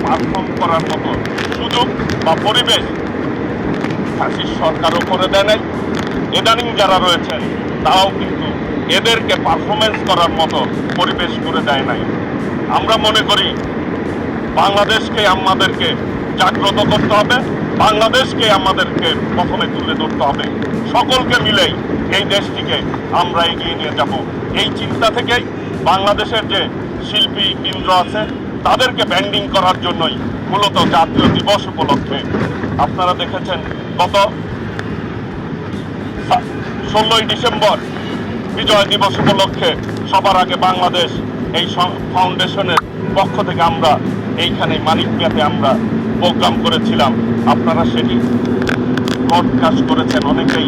Perform করার মতো সুযোগ বা পরিবেশ ফ্যাসিস্ট সরকারও করে দেয় নাই। ইদানিং যারা রয়েছেন তারাও কিন্তু এদেরকে পারফরমেন্স করার মতো পরিবেশ করে দেয় নাই। আমরা মনে করি বাংলাদেশকে আমাদেরকে জাগ্রত করতে হবে, বাংলাদেশকে আমাদেরকে প্রথমে তুলে ধরতে হবে। সকলকে মিলেই এই দেশটিকে আমরা এগিয়ে নিয়ে যাব। এই চিন্তা থেকেই বাংলাদেশের যে শিল্পী কেন্দ্র আছে তাদেরকে ব্যান্ডিং করার জন্যই মূলত জাতীয় দিবস উপলক্ষে আপনারা দেখেছেন গত 16ই ডিসেম্বর বিজয় দিবস উপলক্ষে সবার আগে বাংলাদেশ এই ফাউন্ডেশনের পক্ষ থেকে আমরা এইখানে মানিকমিয়াতে আমরা প্রোগ্রাম করেছিলাম। আপনারা সেটি ব্রডকাস্ট করেছেন, অনেকেই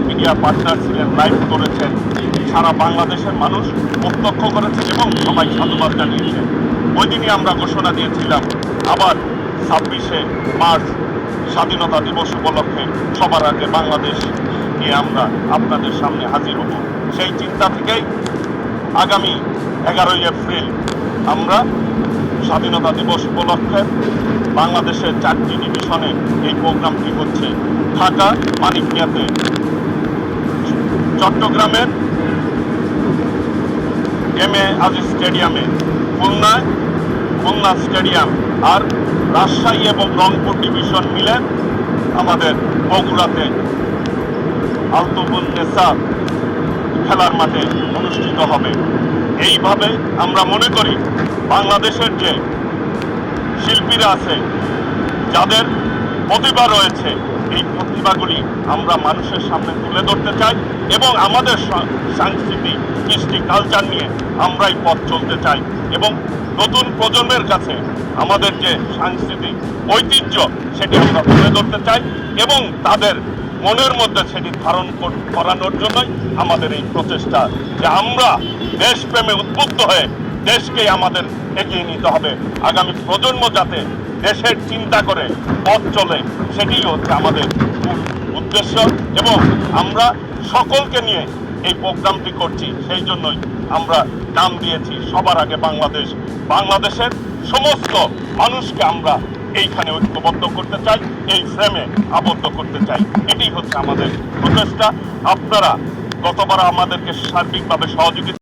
মিডিয়া পার্টনার ছিলেন, লাইভ করেছেন, সারা বাংলাদেশের মানুষ প্রত্যক্ষ করেছেন এবং সবাই সাধুবাদ জানিয়েছেন। ওই দিনই আমরা ঘোষণা দিয়েছিলাম আবার 26শে মার্চ স্বাধীনতা দিবস উপলক্ষে সবার আগে বাংলাদেশ নিয়ে আমরা আপনাদের সামনে হাজির হব। সেই চিন্তা থেকেই আগামী 11ই এপ্রিল আমরা স্বাধীনতা দিবস উপলক্ষে বাংলাদেশের 4টি ডিভিশনে এই প্রোগ্রামটি হচ্ছে। ঢাকা মানিকমিয়াতে, চট্টগ্রামের এম.এ. আজিজ স্টেডিয়ামে, খুলনা স্টেডিয়াম, আর রাজশাহী এবং রংপুর ডিভিশন মিলে আমাদের বগুড়াতে আলতুবুন্নেসা খেলার মাঠে অনুষ্ঠিত হবে। এইভাবে আমরা মনে করি বাংলাদেশের যে শিল্পীরা আছে, যাদের প্রতিভা রয়েছে, এই প্রতিভাগুলি আমরা মানুষের সামনে তুলে ধরতে চাই এবং আমাদের সাংস্কৃতিক কৃষ্টি কালচার নিয়ে আমরাই পথ চলতে চাই এবং নতুন প্রজন্মের কাছে আমাদের যে সাংস্কৃতিক ঐতিহ্য সেটি আমরা তুলে ধরতে চাই এবং তাদের মনের মধ্যে সেটি ধারণ করানোর জন্যই আমাদের এই প্রচেষ্টা যে আমরা দেশপ্রেমে উদ্বুদ্ধ হয়ে দেশকে আমাদের এগিয়ে নিতে হবে। আগামী প্রজন্ম যাতে দেশের চিন্তা করে পথ চলে, সেটি হচ্ছে আমাদের উদ্দেশ্য এবং আমরা সকলকে নিয়ে এই প্রোগ্রামটি করছি। সেই জন্যই আমরা নাম দিয়েছি সবার আগে বাংলাদেশ। বাংলাদেশের সমস্ত মানুষকে আমরা এইখানে ঐক্যবদ্ধ করতে চাই, এই ফ্রেমে আবদ্ধ করতে চাই। এটি হচ্ছে আমাদের প্রচেষ্টা। আপনারা গতবার আমাদেরকে সার্বিকভাবে সহযোগিতা